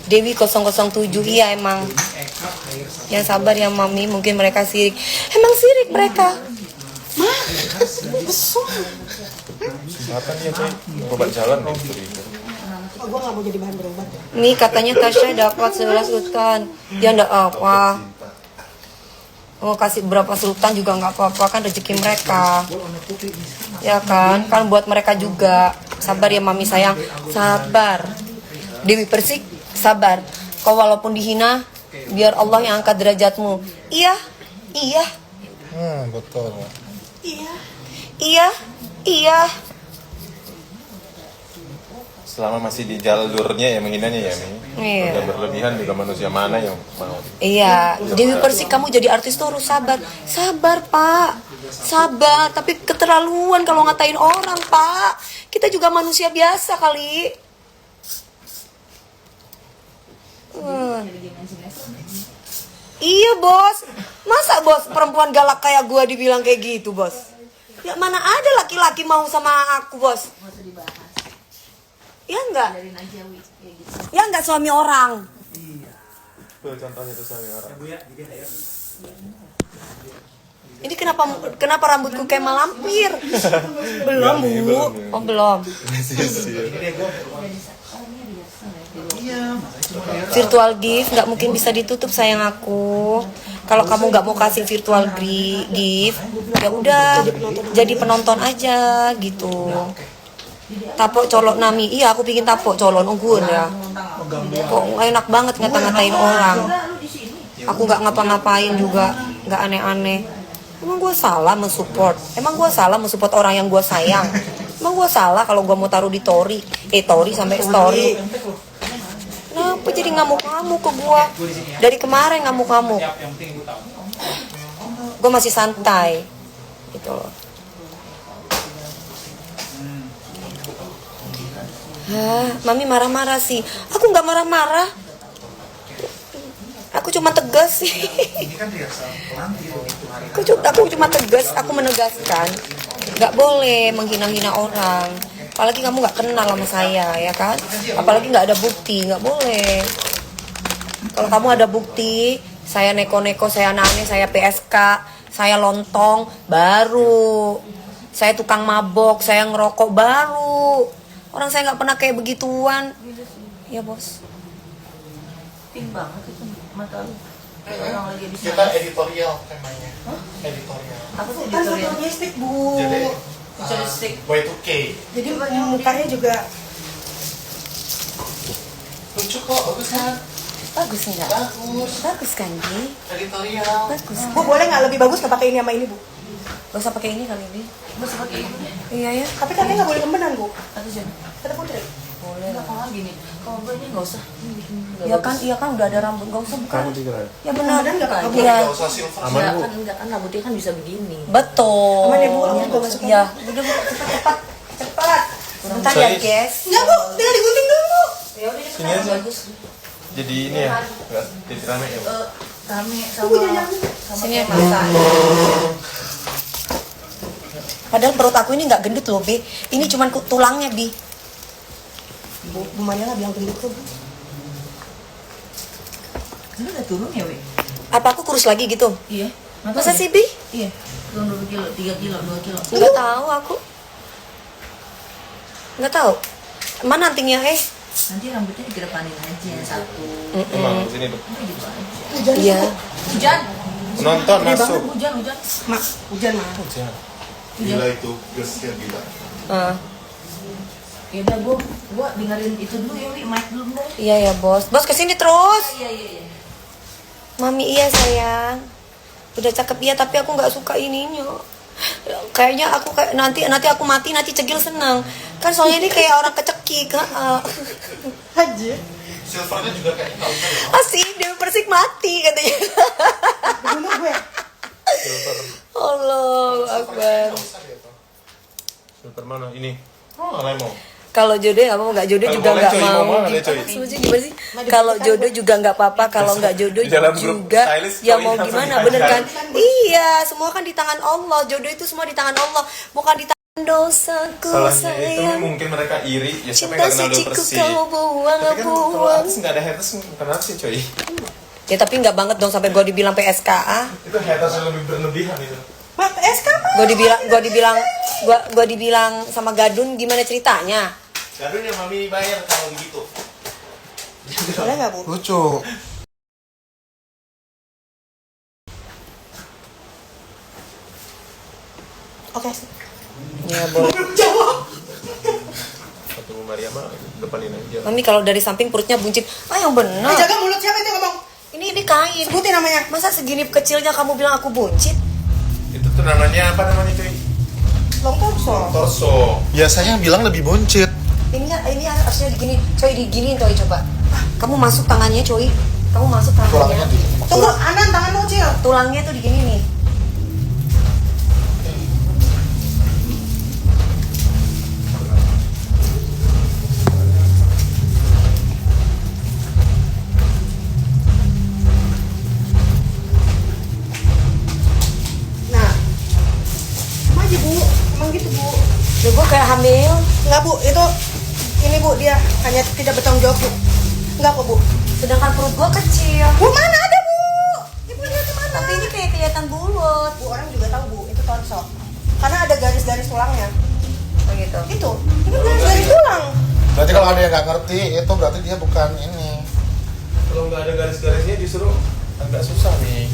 Dewi 007 iya emang. Yang sabar ya Mami, mungkin mereka sirik. Emang sirik mereka. Mah. Siapa nih ya coy? Obat jalan nih curiga. Oh, gue nggak mau jadi bahan berobat. Nih katanya Tasya dapat 11 sultan. Ya enggak apa. Mau kasih berapa sultan juga nggak apa-apa, kan rezeki mereka. Ya kan buat mereka juga. Sabar ya Mami sayang, sabar. Dewi Persik, sabar. Kau walaupun dihina, biar Allah yang angkat derajatmu. Iya. betul. Iya. Selama masih di jalurnya ya menghinanya ya Mi. Iya. Udah berlebihan juga manusia mana yang mau. Iya, Dewi Persik kamu jadi artis tuh harus sabar. Sabar, Pak. Sabar, tapi keterlaluan kalau ngatain orang, Pak. Kita juga manusia biasa kali. Iya, Bos. Masa Bos perempuan galak kayak gua dibilang kayak gitu, Bos? Ya mana ada laki-laki mau sama aku, Bos? Ya enggak? Ya enggak suami orang. Tuh contohnya tuh suami orang. Ini kenapa rambutku kayak malampir? Belum, Bu. Oh, belum. Virtual gift nggak mungkin bisa ditutup sayang aku. Kalau kamu nggak mau kasih virtual gift, Ya udah, jadi penonton aja gitu. Tapok colok nami, iya aku bikin tapok colon unggun ya. Kok enak banget ngata-ngatain orang. Aku nggak ngapa-ngapain juga, nggak aneh-aneh. Emang gue salah mensupport? Emang gue salah mensupport orang yang gue sayang? Emang gue salah kalau gue mau taruh di Tori sampai story? Kenapa jadi ngamuk-ngamuk ke gue? Dari kemarin ngamuk-ngamuk. Gue masih santai, gitu loh. Mami marah-marah sih. Aku nggak marah-marah. Aku cuma tegas sih. Aku cuma tegas. Aku menegaskan. Nggak boleh menghina-hina orang. Apalagi kamu nggak kenal sama saya, ya kan? Apalagi nggak ada bukti, nggak boleh. Kalau kamu ada bukti, saya neko-neko, saya nane, saya PSK, saya lontong, baru. Saya tukang mabok, saya ngerokok, baru. Orang saya nggak pernah kayak begituan. Ya bos. Pink banget itu mata lu. Kayak orang lagi di Kita editorial temanya. Editorial. Apa tuh Kan editorial? fotonya stick bu. Jadi Futuristic. Y2K. Jadi mukanya juga Lucu kok, bagus kan? Bagus nggak? Bagus. Bagus kan, Di? Editorial. Bagus. bu, boleh nggak lebih bagus nggak pakai ini sama ini bu? Gak usah pakai ini kali ini. Masih pakai itu deh. Iya ya. Tapi katanya nggak boleh kembenan bu. Atau jangan. Kata putri. Boleh. Enggak kalau gini. Kalau gue ini enggak usah. Ini bikin nggak Iya bagus. kan, iya kan udah ada rambut, gak usah bukan. Ya benar. Kembenan nggak pakai bu. Iya. Gak usah silver. Enggak kan rambutnya kan bisa begini. Betul. Aman ya, Bu? Aku juga nggak suka. Iya. Udah bu, cepat. Cepat. Bentar ya guys. Nggak bu, tinggal digunting dulu. Ya udah Sini aja. bagus. Jadi ini ya, nggak jadi rame ya. Rame Bu, sama jangan. Sini ya masak. Padahal perut aku ini nggak gendut loh, Bi. Ini cuman tulangnya, Bi. Bu Manila bilang gendut tuh bu. Lu udah turun ya, Wi? Apa aku kurus lagi gitu? Iya. Masa sih, Bi? Iya. Turun 2 kilo, 3 kilo, 2 kilo. Nggak tahu aku. Nggak tahu. Mana antingnya, Nanti rambutnya dikedepanin aja satu. Emang sini tuh. Udah gitu aja. Iya. Hujan. Nonton masuk. Hujan. Mak, hujan mah. Gila itu, gasnya gila. Ya udah gua dengerin itu dulu ya, Wi. Mic dulu deh. Iya ya, Bos. Bos kesini terus. Iya. Mami iya sayang. Udah cakep iya, tapi aku nggak suka ininya. Kayaknya aku kayak nanti aku mati nanti Cegil senang. Kan soalnya ini kayak orang kecekik. Aja. Silvernya juga kayak ini. Asih, Dewi Persik mati katanya. Bunuh gue. Allah Akbar. Filter mana? Ini. Oh, lemon. Kalau jodoh ya mau, nggak jodoh Kalau juga boleh, nggak coy, mau. mau banget ya, coy. Maksudnya gimana sih? Kalau jodoh juga nggak apa-apa, kalau nggak jodoh Di dalam grup juga stylist, ya coy, mau langsung gimana, dihajar. bener kan? Iya, semua kan di tangan Allah. Jodoh itu semua di tangan Allah, bukan di tangan dosaku Salahnya itu sayang. mungkin mereka iri, ya siapa Cinta yang gak kenal Dewi suciku Persik. kau buang, Tapi kan kalau buang. artis nggak ada haters, kenapa sih coy? Ya tapi nggak banget dong sampai gue dibilang PSKA. Itu haters yang lebih berlebihan itu. Mak, SK mah. Gue dibilang sama Gadun gimana ceritanya? Gadun yang mami bayar kalau begitu. Boleh nggak bu? Lucu. Oke. Ya boleh. Jawab. Satu Maria mah depanin aja. Mami kalau dari samping perutnya buncit. Yang benar. Jaga mulut siapa itu ngomong? Ini kain. Sebutin namanya. Masa segini kecilnya kamu bilang aku buncit? Itu tuh namanya apa namanya coy? Long torso. Torso. Biasanya yang bilang lebih buncit. Ini harusnya digini, coy diginiin coy coba. Kamu masuk tangannya coy. Kamu masuk Tulangnya tangannya. di. Tunggu, Anan tangan lu Cil. Tulangnya tuh digini nih. Nah, maju bu, emang gitu bu. Ya gue kayak hamil. Enggak bu, itu ini bu dia hanya tidak bertanggung jawab bu. Enggak kok bu. Sedangkan perut gue kecil. Bu mana ada bu? Ibu lihat ke mana? Tapi ini kayak kelihatan bulat. Bu orang juga tahu bu, itu torso. Karena ada garis-garis tulangnya. Begitu. Itu, ini garis tulang. Berarti kalau ada yang nggak ngerti, itu berarti dia bukan ini. Kalau nggak ada garis-garisnya justru agak susah nih.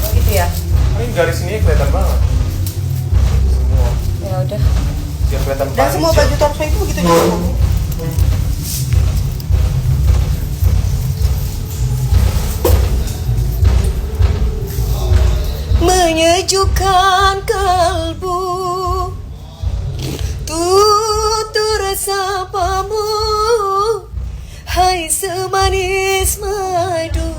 Oh gitu ya. Ini garis ini kelihatan banget. Semua. Ya udah. Biar kelihatan Dan semua panjang. baju torso itu begitu juga. Menyejukkan kalbu, tutur sapamu, hai semanis madu.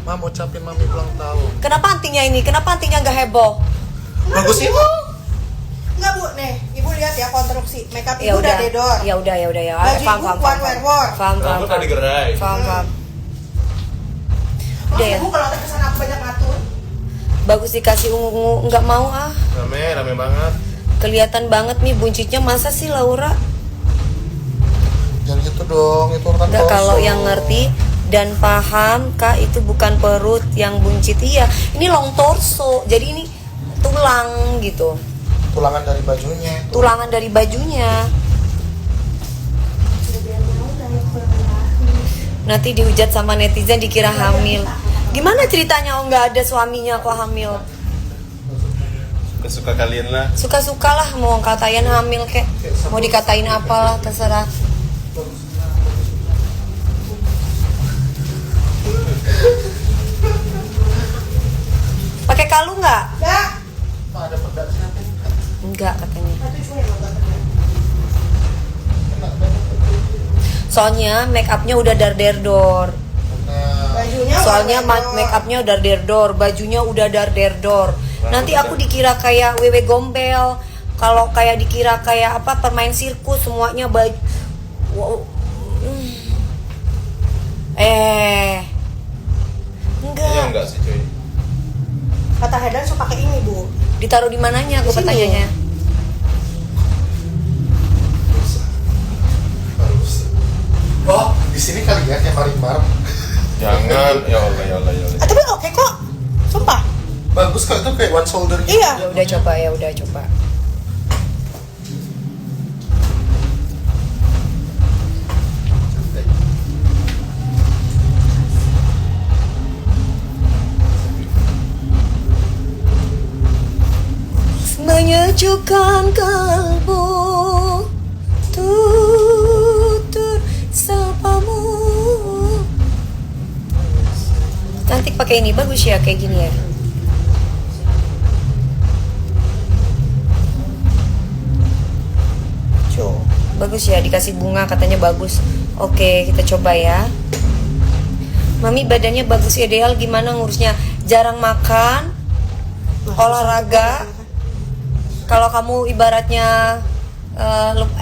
Mam ucapin mami ulang tahun. Kenapa antingnya ini? Kenapa antingnya nggak heboh? Bagus itu. Enggak Bu, nih Ibu lihat ya konstruksi makeup Ya Ibu udah dedor. ya udah ya. Baju Paham, Ibu paham, one paham, wear war. paham, paham, Rambut tadi gerai. paham. Udah ya. Ibu kalau kesana aku banyak ngatur. Bagus dikasih ungu-ungu, nggak mau ah. Rame banget. Kelihatan banget nih buncitnya, masa sih Laura? Jangan gitu dong, itu kan Nggak, torso. kalau yang ngerti dan paham Kak, itu bukan perut yang buncit. Iya, ini long torso, jadi ini tulang gitu, Tulangan dari bajunya. tulangan dari bajunya. Nanti dihujat sama netizen dikira hamil. Gimana ceritanya? Oh, nggak ada suaminya kok hamil. Kesuka kalian lah. Suka-suka lah, mau katain hamil kek, mau dikatain apalah, terserah. Pakai kalung nggak? Enggak. Ada pedas siapa ini? Enggak katanya. Satu cuma yang enggak. Soalnya make upnya udah darderdor. Nah, Bajunya Soalnya warna make upnya udah darderdor, bajunya udah darderdor. Nanti aku dikira kayak wewe gombel. Kalau kayak dikira kayak apa permain sirkus semuanya baju. Wow. Iya enggak sih cuy. Kata Hedan suka pakai ini Bu. Ditaruh di mananya? Gue Di sini. pertanyaannya. harus. Oh, di sini kali ya kayak marimar. Jangan, ya Allah. Tapi oke kok. Sumpah. Bagus kok itu kayak one shoulder gitu. Iya. Ya udah coba ya, udah coba. Menyejukkan kalbu, tutur sapamu. Cantik pakai ini, bagus ya kayak gini ya. Bagus ya, dikasih bunga katanya bagus. Oke, kita coba ya. Mami badannya bagus, ideal, gimana ngurusnya? Jarang makan, olahraga. Kalau kamu ibaratnya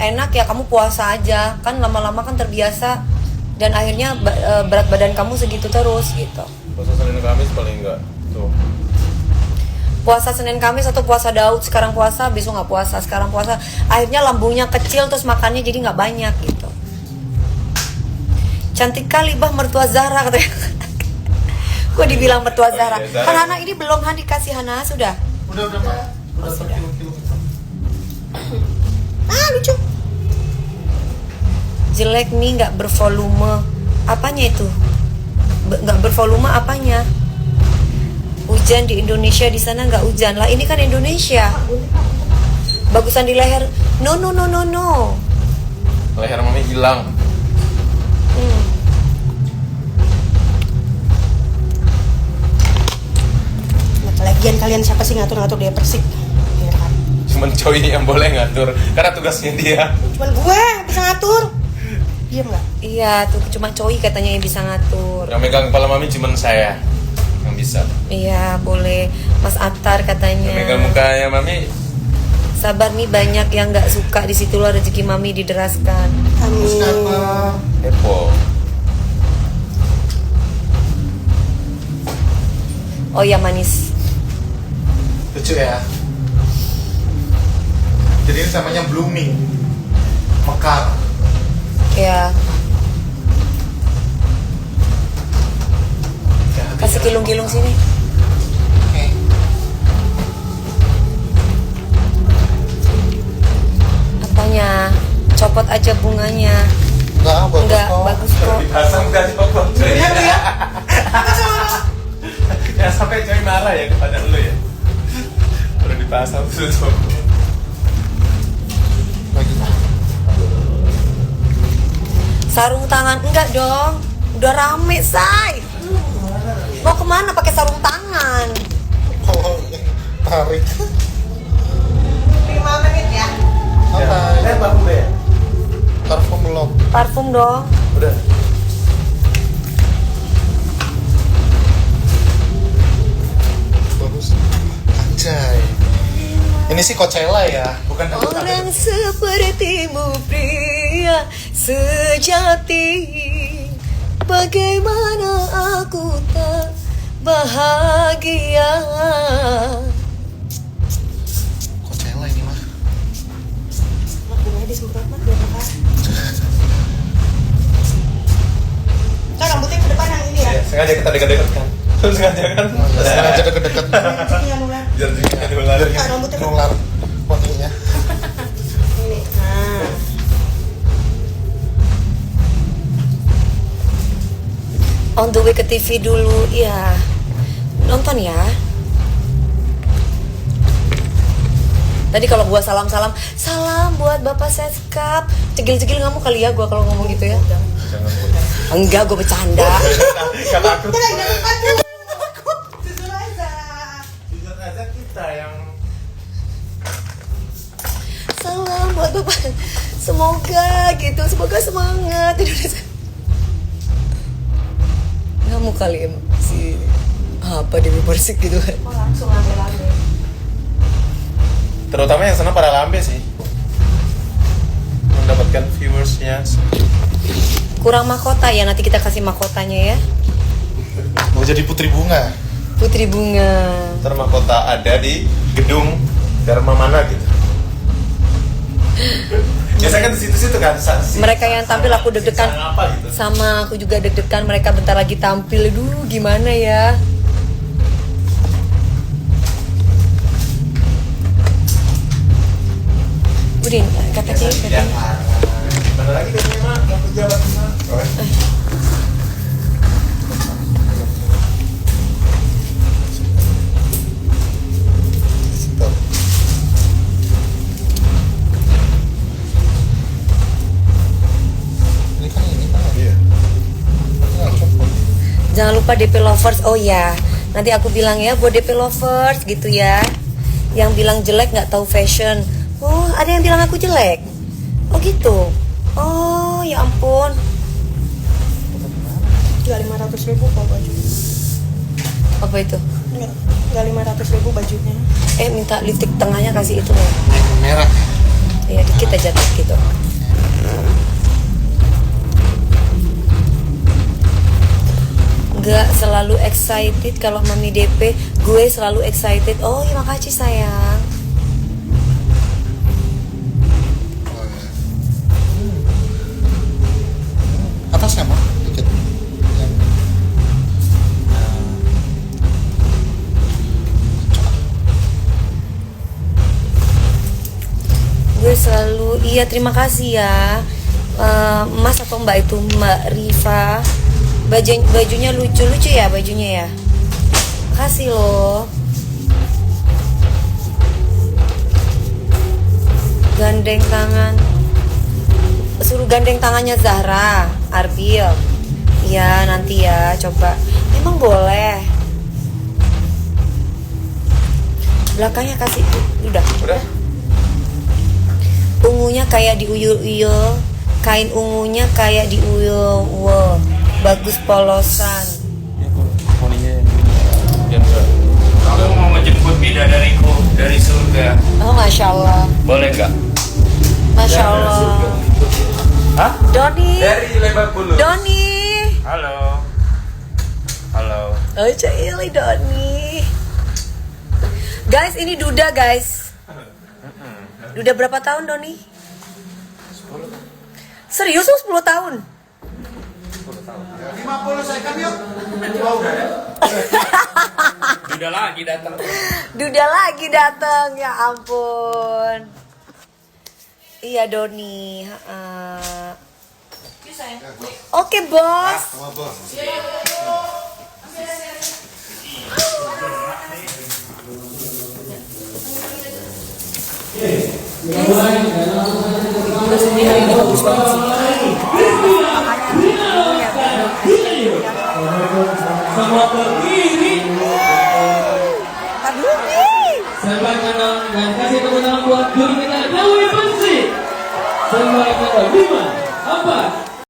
enak ya kamu puasa aja. Kan lama-lama kan terbiasa dan akhirnya berat badan kamu segitu terus gitu. Puasa Senin Kamis paling enggak. Tuh. Puasa Senin Kamis atau puasa Daud, sekarang puasa, besok nggak puasa, sekarang puasa, akhirnya lambungnya kecil terus makannya jadi nggak banyak gitu. Cantik kali bah mertua Zara katanya. Gue dibilang mertua Zara. iya, Zara. Kan Hana ini belum, Han dikasih Hana sudah. Udah Pak. Udah sudah. berkilo-kilo. Ah lucu. Jelek nih, nggak bervolume. Apanya itu? Nggak bervolume apanya? Hujan di Indonesia, di sana nggak hujan lah. Ini kan Indonesia. Bagusan di leher. No. Leher mami hilang. Nah, lagian kalian siapa sih ngatur-ngatur dia persik? Ya kan? Cuman coy yang boleh ngatur karena tugasnya dia. Cuman gue bisa ngatur. Diam nggak? Iya tuh, cuma Choi katanya yang bisa ngatur. Yang megang kepala mami cuman saya yang bisa. Iya boleh. Mas Atar katanya. Yang megang mukanya mami Sabar nih, banyak yang nggak suka, di situlah rezeki mami dideraskan. Terus Amin. apa? heboh. Oh ya manis. Lucu ya. Jadi ini namanya blooming. Mekar. Ya. Kasih kilung-kilung sini. Oke. Apanya? Copot aja bunganya. Enggak, bagus Enggak, kok. bagus kok. Dipasang kan copot. Bener lu ya? Ya sampai cewek marah ya kepada lu ya. Udah dipasang tuh. Lagi. Sarung tangan enggak dong. Udah rame, say. Mau kemana pakai sarung tangan? Oh, tarik. 5 menit ya. Apa? Parfum ya? Parfum belum. Parfum dong. Udah. Bagus. Anjay. Ini sih Coachella ya, bukan Orang sepertimu pria sejati, bagaimana aku tak bahagia. Coachella ini mah. Bunganya disemprot mah biar apa? Kan rambutnya ke depan yang ini ya. Ya, sengaja kita dekat-dekat kan. Sengaja kan? Sengaja deket-deket. Yang nular. Biar juga nular. Kak, rambutnya kan Nular wanginya. ini. Nah. On the way ke TV dulu, ya. Nonton ya. Tadi kalau gua salam buat Bapak Seskap. Cegil-cegil nggak mau kali ya gua kalau ngomong gitu ya. Jangan boleh. Enggak, gua bercanda. Kata aku. Kita lagi depan tuh. Jujur aja. Jujur aja kita yang Salam buat Bapak. Semoga gitu, semoga semangat. Nggak mau kali em si apa Dewi Persik gitu kan. Oh, langsung ambil. terutama yang senang para lambe sih. Mendapatkan viewersnya. Kurang mahkota ya, nanti kita kasih mahkotanya ya. Mau jadi putri bunga. Putri Bunga. Ntar mahkota ada di gedung Dharma mana gitu. Biasanya kan di situ-situ kan. Mereka yang tampil aku deg-degan. Apa gitu. Sama aku juga deg-degan, mereka bentar lagi tampil. Aduh, gimana ya? Udin, kata cewek Ya. katanya. Mana lagi katanya mah yang pejabat mah. Stop. Ini kan Iya. nggak cukup. Jangan lupa DP lovers. Oh ya, nanti aku bilang ya buat DP lovers gitu ya. Yang bilang jelek nggak tahu fashion. Oh, ada yang bilang aku jelek. Oh gitu. Oh, ya ampun. Nggak 500.000 kok baju. Apa itu? Nggak 500.000 bajunya. Minta lipstick tengahnya kasih itu ya. Merah. Ya dikit aja gitu. Nggak selalu excited kalau mami DP. Gue selalu excited. Oh, ya makasih sayang. Oh, ya. Atasnya mah dikit. Yang- Gue selalu, iya terima kasih ya Mas atau Mbak itu, Mbak Riva. Bajunya lucu-lucu ya bajunya ya. Makasih loh. Gandeng tangan. Suruh gandeng tangannya Zahra, Arbil. Iya nanti ya coba. Emang boleh. Belakangnya kasih udah. Udah. Ungunya kayak diuyul-uyul, kain ungunya kayak diuyul. Bagus polosan. Ya kok poninya yang Ya enggak. Aku mau menjemput bidadariku dari surga. Oh masya Allah, Boleh nggak? masya Allah. Hah? Doni, Dari Lebak Bulus. Doni. Halo. Halo. Oh Cili Doni. Guys ini Duda guys. Duda berapa tahun Doni? 10. Serius lu 10 tahun? 50 second yuk. Udah lagi datang. Duda lagi datang, ya ampun. Iya Doni. Oke bos. Sama bos. berdiri. Selamat menang dan kasih tepuk tangan buat guru kita Dewi Persik. Selamat menang 5, 4,